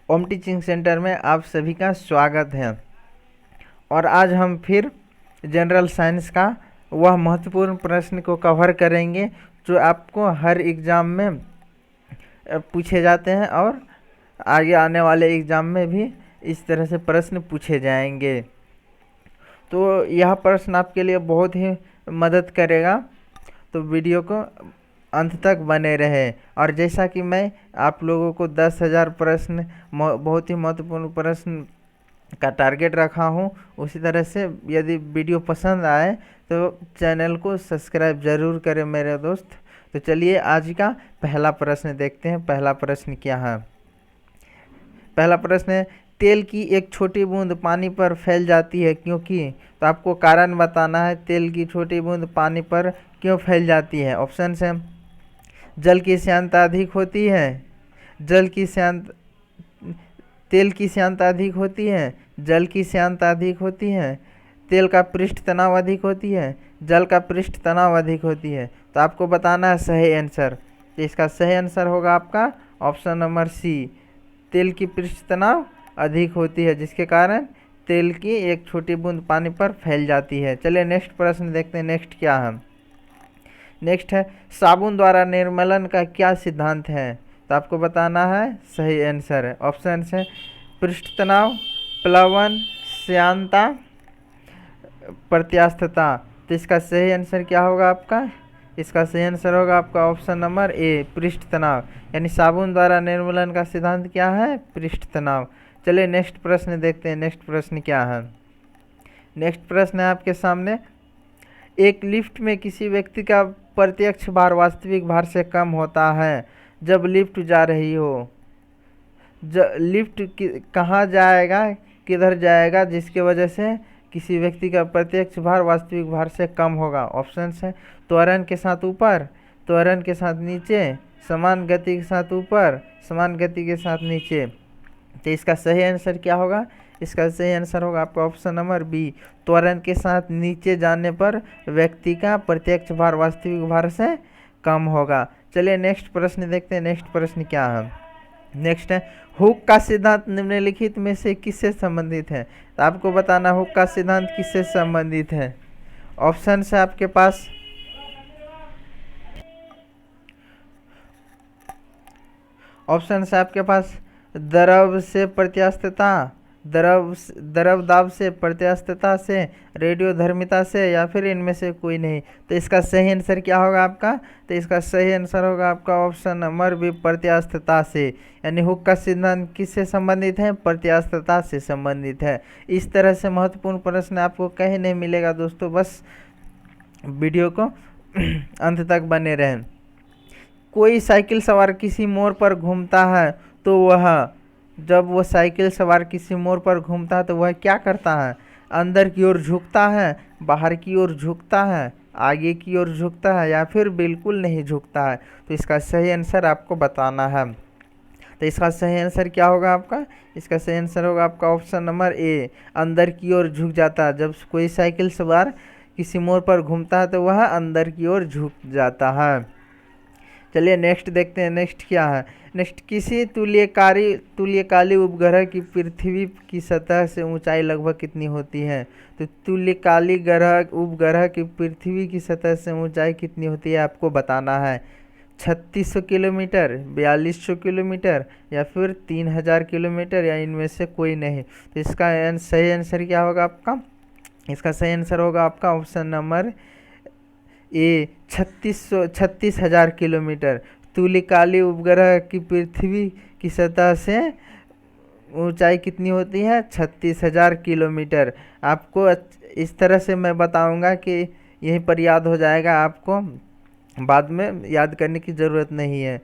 ओम teaching centre में आप सभी का स्वागत है। और आज हम फिर जनरल साइंस का वह महत्वपूर्ण प्रश्न को कवर करेंगे जो आपको हर एग्ज़ाम में पूछे जाते हैं और आगे आने वाले एग्ज़ाम में भी इस तरह से प्रश्न पूछे जाएंगे। तो यह प्रश्न आपके लिए बहुत ही मदद करेगा, तो वीडियो को अंत तक बने रहे। और जैसा कि मैं आप लोगों को 10,000 प्रश्न, बहुत ही महत्वपूर्ण प्रश्न का टारगेट रखा हूं, उसी तरह से यदि वीडियो पसंद आए तो चैनल को सब्सक्राइब ज़रूर करें मेरे दोस्त। तो चलिए आज का पहला प्रश्न देखते हैं। पहला प्रश्न क्या है? पहला प्रश्न है, तेल की एक छोटी बूंद पानी पर फैल जाती है क्योंकि? तो आपको कारण बताना है, तेल की छोटी बूंद पानी पर क्यों फैल जाती है। ऑप्शन है, जल की श्यानता अधिक होती है, जल की श्यानता, तेल की श्यानता अधिक होती है, जल की श्यानता अधिक होती है, तेल का पृष्ठ तनाव अधिक होती है, जल का पृष्ठ तनाव अधिक होती है। तो आपको बताना है सही आंसर। तो इसका सही आंसर होगा आपका ऑप्शन नंबर सी, तेल की पृष्ठ तनाव अधिक होती है, जिसके कारण तेल की एक छोटी बूंद पानी पर फैल जाती है। चलिए नेक्स्ट प्रश्न देखते हैं। नेक्स्ट क्या है? नेक्स्ट है, साबुन द्वारा निर्मलन का क्या सिद्धांत है। तो आपको बताना है सही आंसर है। ऑप्शन है, पृष्ठ तनाव, प्लवन, श्यानता, प्रत्यास्थता। तो इसका सही आंसर क्या होगा आपका? इसका सही आंसर होगा आपका ऑप्शन नंबर ए, पृष्ठ तनाव। यानी साबुन द्वारा निर्मलन का सिद्धांत क्या है? पृष्ठ तनाव। चलिए नेक्स्ट प्रश्न देखते हैं। नेक्स्ट प्रश्न क्या है? नेक्स्ट प्रश्न है आपके सामने, एक लिफ्ट में किसी व्यक्ति का प्रत्यक्ष भार वास्तविक भार से कम होता है जब लिफ्ट जा रही हो। लिफ्ट कहाँ जाएगा, किधर जाएगा, जिसके वजह से किसी व्यक्ति का प्रत्यक्ष भार वास्तविक भार से कम होगा। ऑप्शन है, त्वरण के साथ ऊपर, त्वरण के साथ नीचे, समान गति के साथ ऊपर, समान गति के साथ नीचे। तो इसका सही आंसर क्या होगा? इसका सही आंसर होगा आपका ऑप्शन नंबर बी, त्वरण के साथ नीचे जाने पर व्यक्ति का प्रत्यक्ष भार वास्तविक भार से कम होगा। चलिए नेक्स्ट प्रश्न देखते हैं। नेक्स्ट प्रश्न क्या है? नेक्स्ट है, हुक का सिद्धांत निम्नलिखित में से किससे संबंधित है। तो आपको बताना हुक का सिद्धांत किससे संबंधित है। ऑप्शन है आपके पास, ऑप्शन है आपके पास, द्रव से प्रत्यास्थता, द्रव दाब से, प्रत्यास्थता से, रेडियोधर्मिता से, या फिर इनमें से कोई नहीं। तो इसका सही आंसर क्या होगा आपका? तो इसका सही आंसर होगा आपका ऑप्शन नंबर बी, प्रत्यास्थता से। यानी हुक का सिद्धांत किससे संबंधित है? प्रत्यास्थता से संबंधित है। इस तरह से महत्वपूर्ण प्रश्न आपको कहीं नहीं मिलेगा दोस्तों, बस वीडियो को अंत तक बने रहें। कोई साइकिल सवार किसी मोड़ पर घूमता है तो वह, जब वो साइकिल सवार किसी मोड़ पर घूमता है तो वह क्या करता है? अंदर की ओर झुकता है, बाहर की ओर झुकता है, आगे की ओर झुकता है, या फिर बिल्कुल नहीं झुकता है। तो इसका सही आंसर आपको बताना है। तो इसका सही आंसर क्या होगा आपका? इसका सही आंसर होगा आपका ऑप्शन नंबर ए, अंदर की ओर झुक जाता है। जब कोई साइकिल सवार किसी मोड़ पर घूमता है तो वह अंदर की ओर झुक जाता है। चलिए नेक्स्ट देखते हैं। नेक्स्ट क्या है? नेक्स्ट, किसी तुल्यकाली उपग्रह की पृथ्वी की सतह से ऊंचाई लगभग कितनी होती है। तो तुल्यकाली उपग्रह की पृथ्वी की सतह से ऊंचाई कितनी होती है आपको बताना है। 3600 किलोमीटर, 4200 किलोमीटर, या फिर 3000 किलोमीटर, या इनमें से कोई नहीं। तो इसका सही आंसर क्या होगा आपका? इसका सही आंसर होगा आपका ऑप्शन नंबर ए, 36,000 किलोमीटर। तुल्यकाली उपग्रह की पृथ्वी की सतह से ऊंचाई कितनी होती है? 36,000 किलोमीटर। आपको इस तरह से मैं बताऊंगा कि यहीं पर याद हो जाएगा, आपको बाद में याद करने की ज़रूरत नहीं है।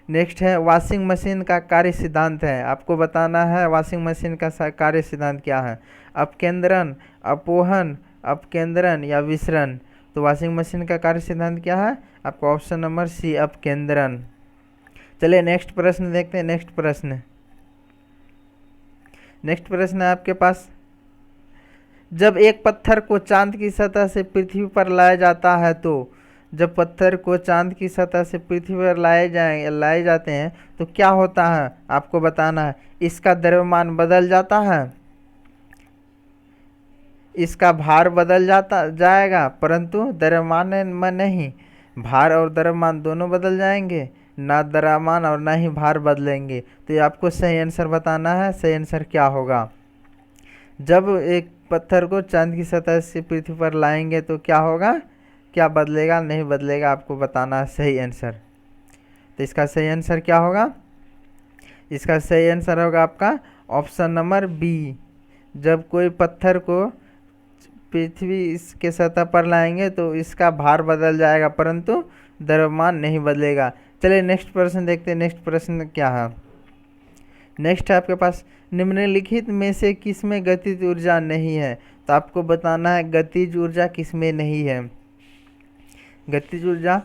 नेक्स्ट है, वॉशिंग मशीन का कार्य सिद्धांत है। आपको बताना है वॉशिंग मशीन का कार्य सिद्धांत क्या है। अपकेंद्रन, अपोहन, अपकेंद्रन, या विसरण। तो वॉशिंग मशीन का कार्य सिद्धांत क्या है? आपका ऑप्शन नंबर सी, अपकेंद्रन। चलिए नेक्स्ट प्रश्न देखते हैं। नेक्स्ट प्रश्न है आपके पास, जब एक पत्थर को चांद की सतह से पृथ्वी पर लाया जाता है तो जब पत्थर को चांद की सतह से पृथ्वी पर लाए जाते हैं तो क्या होता है आपको बताना है। इसका द्रव्यमान बदल जाता है, इसका भार बदल जाएगा, परंतु द्रव्यमान में नहीं। भार और द्रव्यमान दोनों बदल जाएंगे, ना द्रव्यमान और ना ही भार बदलेंगे। तो ये आपको सही आंसर बताना है। सही आंसर क्या होगा, जब एक पत्थर को चांद की सतह से पृथ्वी पर लाएंगे तो क्या होगा, क्या बदलेगा, नहीं बदलेगा, आपको बताना है सही आंसर। तो इसका सही आंसर क्या होगा, इसका सही आंसर होगा आपका ऑप्शन नंबर बी। जब कोई पत्थर को पृथ्वी के सतह पर लाएंगे तो इसका भार बदल जाएगा, परंतु द्रव्यमान नहीं बदलेगा। चलिए नेक्स्ट प्रश्न देखते हैं। नेक्स्ट प्रश्न क्या है, नेक्स्ट है आपके पास, निम्नलिखित में से किसमें गतिज ऊर्जा नहीं है। तो आपको बताना है गतिज ऊर्जा किसमें नहीं है। गतिज ऊर्जा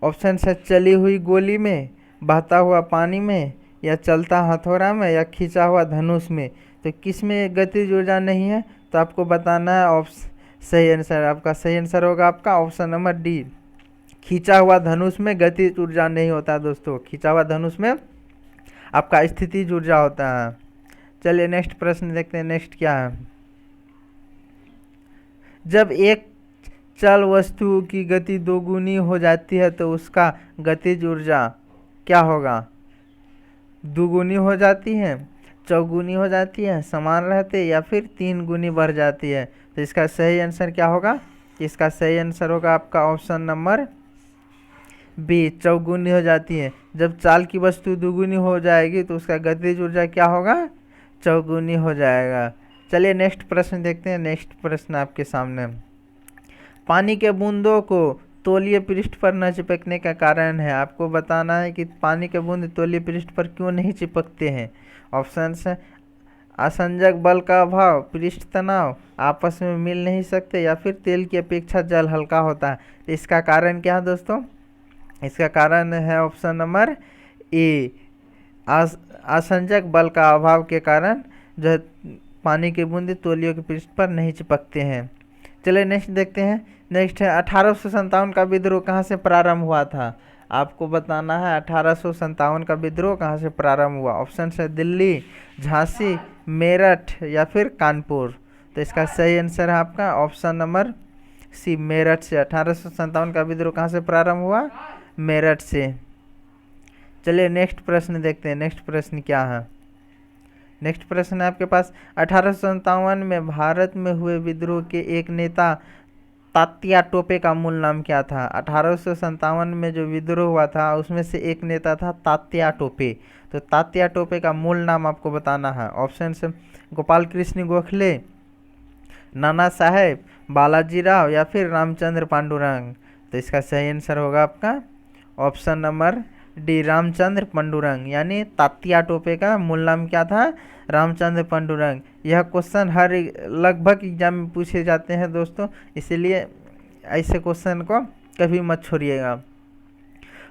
ऑप्शन है चली हुई गोली में, बहता हुआ पानी में, या चलता हथौड़ा में, या खींचा हुआ धनुष में। तो किस में गतिज ऊर्जा नहीं है, तो आपको बताना है सही आंसर। आपका सही आंसर होगा आपका ऑप्शन नंबर डी, खींचा हुआ धनुष में गतिज ऊर्जा नहीं होता दोस्तों। खींचा हुआ धनुष में आपका स्थितिज ऊर्जा होता है। चलिए नेक्स्ट प्रश्न देखते हैं। नेक्स्ट क्या है, जब एक चल वस्तु की गति दोगुनी हो जाती है तो उसका गतिज ऊर्जा क्या होगा, दुगुनी हो जाती है, चौगुनी हो जाती है, समान रहते, या फिर 3 गुनी बढ़ जाती है। तो इसका सही आंसर क्या होगा, इसका सही आंसर होगा आपका ऑप्शन नंबर बी, चौगुनी हो जाती है। जब चाल की वस्तु दुगुनी हो जाएगी तो उसका गतिज ऊर्जा क्या होगा, चौगुनी हो जाएगा। चलिए नेक्स्ट प्रश्न देखते हैं। नेक्स्ट प्रश्न आपके सामने, पानी के बूंदों को तौलीय पृष्ठ पर न चिपकने का कारण है। आपको बताना है कि पानी के बूंद तौलीय पृष्ठ पर क्यों नहीं चिपकते हैं। ऑप्शंस है असंजक बल का अभाव, पृष्ठ तनाव, आपस में मिल नहीं सकते, या फिर तेल की अपेक्षा जल हल्का होता है। इसका कारण क्या है दोस्तों, इसका कारण है ऑप्शन नंबर ए, असंजक बल का अभाव के कारण जो है पानी की बूंद तौलियों के पृष्ठ पर नहीं चिपकते हैं। चलिए नेक्स्ट देखते हैं। नेक्स्ट है 1857 का विद्रोह कहाँ से प्रारंभ हुआ था। आपको बताना है 1857 का विद्रोह कहाँ से प्रारंभ हुआ। ऑप्शन है दिल्ली, झांसी, मेरठ, या फिर कानपुर। तो इसका सही आंसर है आपका ऑप्शन नंबर सी, मेरठ से। 1857 का विद्रोह कहाँ से प्रारंभ हुआ, मेरठ से। चलिए नेक्स्ट प्रश्न देखते हैं। नेक्स्ट प्रश्न क्या है, नेक्स्ट प्रश्न है आपके पास, 1857 में भारत में हुए विद्रोह के एक नेता तात्या टोपे का मूल नाम क्या था। 1857 में जो विद्रोह हुआ था उसमें से एक नेता था तात्या टोपे। तो तात्या टोपे का मूल नाम आपको बताना है। ऑप्शन है गोपाल कृष्ण गोखले, नाना साहेब, बालाजी राव, या फिर रामचंद्र पांडुरंग। तो इसका सही आंसर होगा आपका option number D, Ramchandra Pandurang. यानी तात्या टोपे का मूल नाम क्या था, रामचंद्र पांडुरंग। यह क्वेश्चन हर लगभग एग्जाम में पूछे जाते हैं दोस्तों, इसीलिए ऐसे क्वेश्चन को कभी मत छोड़िएगा।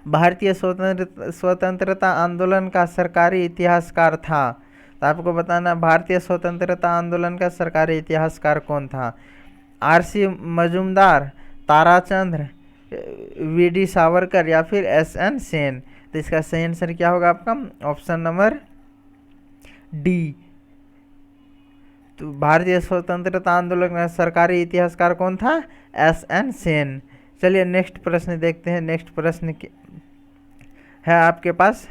भारतीय स्वतंत्रता आंदोलन का सरकारी इतिहासकार था। तो आपको बताना भारतीय स्वतंत्रता आंदोलन का सरकारी इतिहासकार कौन था। आर.सी. मजूमदार, ताराचंद्र, वी.डी. सावरकर, या फिर एस.एन. सेन। तो इसका सही आंसर क्या होगा आपका ऑप्शन नंबर डी। तो भारतीय स्वतंत्रता आंदोलन का सरकारी इतिहासकार कौन था, एस.एन. सेन। चलिए नेक्स्ट प्रश्न देखते हैं। नेक्स्ट प्रश्न है आपके पास,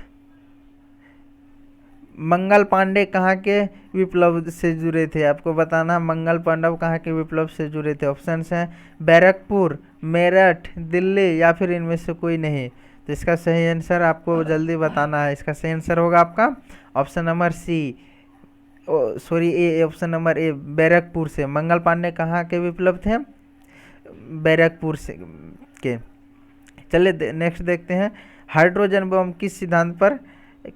मंगल पांडे कहाँ के विप्लव से जुड़े थे। आपको बताना मंगल पांडव कहाँ के विप्लव से जुड़े थे। ऑप्शंस हैं बैरकपुर, मेरठ, दिल्ली, या फिर इनमें से कोई नहीं। तो इसका सही आंसर आपको जल्दी बताना है। इसका सही आंसर होगा आपका option number C, sorry A, option number A, Barrackpore से। मंगल पांडे कहाँ के विप्लव थे, बैरकपुर से के। चलिए नेक्स्ट देखते हैं, हाइड्रोजन बम किस सिद्धांत पर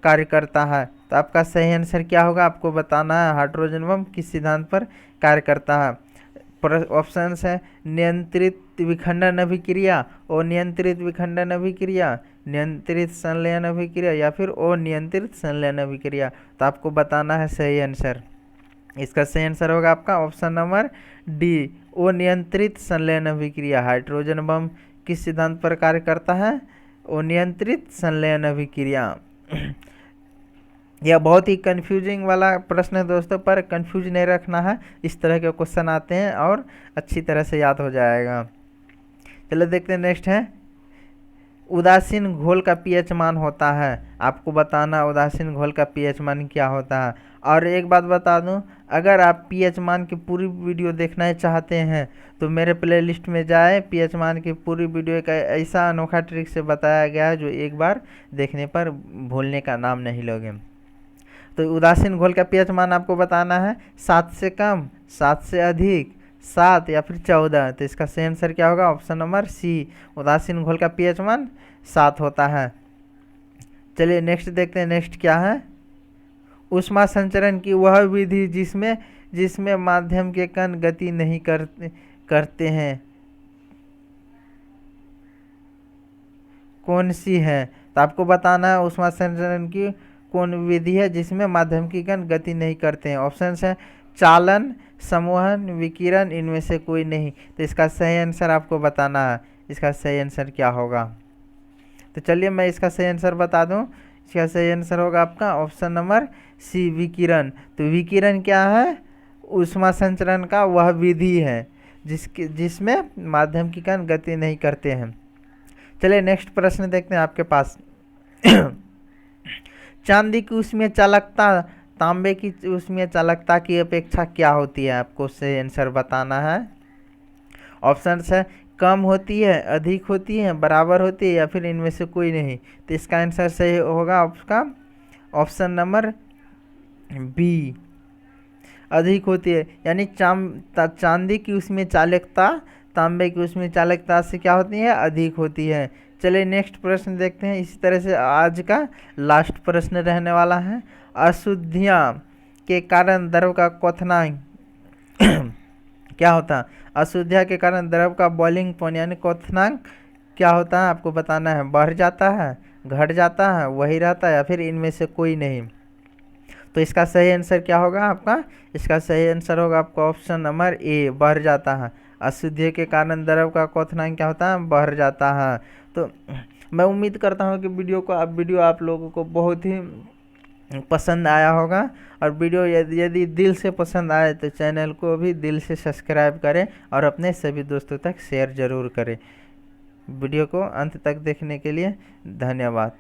कार्य करता है। तो आपका सही आंसर क्या होगा, आपको बताना है हाइड्रोजन बम किस सिद्धांत पर कार्य करता है। ऑप्शंस है नियंत्रित विखंडन अभिक्रिया, अनियंत्रित विखंडन अभिक्रिया, नियंत्रित संलयन अभिक्रिया, या फिर अनियंत्रित संलयन अभिक्रिया। तो आपको बताना है सही आंसर। इसका सही आंसर होगा आपका ऑप्शन नंबर डी, अनियंत्रित संलयन अभिक्रिया। हाइड्रोजन बम किस सिद्धांत पर कार्य करता है? अनियंत्रित संलयन अभिक्रिया। यह बहुत ही कंफ्यूजिंग वाला प्रश्न है दोस्तों, पर कंफ्यूज नहीं रखना है, इस तरह के क्वेश्चन आते हैं और अच्छी तरह से याद हो जाएगा। चलो देखते हैं नेक्स्ट है, उदासीन घोल का पीएच मान होता है। आपको बताना उदासीन घोल का पीएच मान क्या होता है। और एक बात बता दूं, अगर आप पीएच मान की पूरी वीडियो देखना चाहते हैं तो मेरे प्लेलिस्ट में जाए, पीएच मान की पूरी वीडियो एक ऐसा अनोखा ट्रिक से बताया गया है जो एक बार देखने पर भूलने का नाम नहीं लोगे। तो उदासीन घोल का पीएच मान आपको बताना है 7 से कम, 7 से अधिक, 7 या फिर 14। तो इसका सही आंसर क्या होगा? ऑप्शन नंबर सी, उदासीन घोल का पीएच मान 7 होता है। चलिए नेक्स्ट देखते हैं, नेक्स्ट क्या है, ऊष्मा संचरण की वह विधि जिसमें माध्यम के कण गति नहीं करते हैं, कौन सी है? तो आपको बताना है ऊष्मा संचरण की कौन विधि है जिसमें माध्यम की कण गति नहीं करते हैं। ऑप्शन है चालन, समूहन, विकिरण, इनमें से कोई नहीं। तो इसका सही आंसर आपको बताना है, इसका सही आंसर क्या होगा। तो चलिए मैं इसका सही आंसर बता दूं, इसका सही आंसर होगा आपका ऑप्शन नंबर सी, विकिरण। तो विकिरण क्या है? ऊष्मा संचरण का वह विधि है जिसमें माध्यम की कण गति नहीं करते हैं। चलिए नेक्स्ट प्रश्न देखते हैं आपके पास। चांदी की ऊष्मीय चालकता तांबे की ऊष्मीय चालकता की अपेक्षा क्या होती है? आपको सही आंसर बताना है। ऑप्शन है कम होती है, अधिक होती है, बराबर होती है या फिर इनमें से कोई नहीं। तो इसका आंसर सही होगा आपका ऑप्शन नंबर बी, अधिक होती है। यानी चांदी की ऊष्मीय चालकता तांबे की ऊष्मीय चालकता से क्या होती है? अधिक होती है। चलिए नेक्स्ट प्रश्न देखते हैं। इसी तरह से आज का लास्ट प्रश्न रहने वाला है, अशुद्धियाँ के कारण द्रव का क्वथनांक क्या होता है? अशुद्धियाँ के कारण द्रव का बॉइलिंग पॉइंट यानी क्वथनांक क्या होता है? आपको बताना है, बढ़ जाता है, घट जाता है, वही रहता है या फिर इनमें से कोई नहीं। तो इसका सही आंसर क्या होगा आपका? इसका सही आंसर होगा आपका ऑप्शन नंबर ए, बढ़ जाता है। अशुद्धि के कारण द्रव का क्वथनांक क्या होता है? बढ़ जाता है। तो मैं उम्मीद करता हूँ कि वीडियो आप लोगों को बहुत ही पसंद आया होगा। और वीडियो यदि दिल से पसंद आए तो चैनल को भी दिल से सब्सक्राइब करें और अपने सभी दोस्तों तक शेयर ज़रूर करें। वीडियो को अंत तक देखने के लिए धन्यवाद।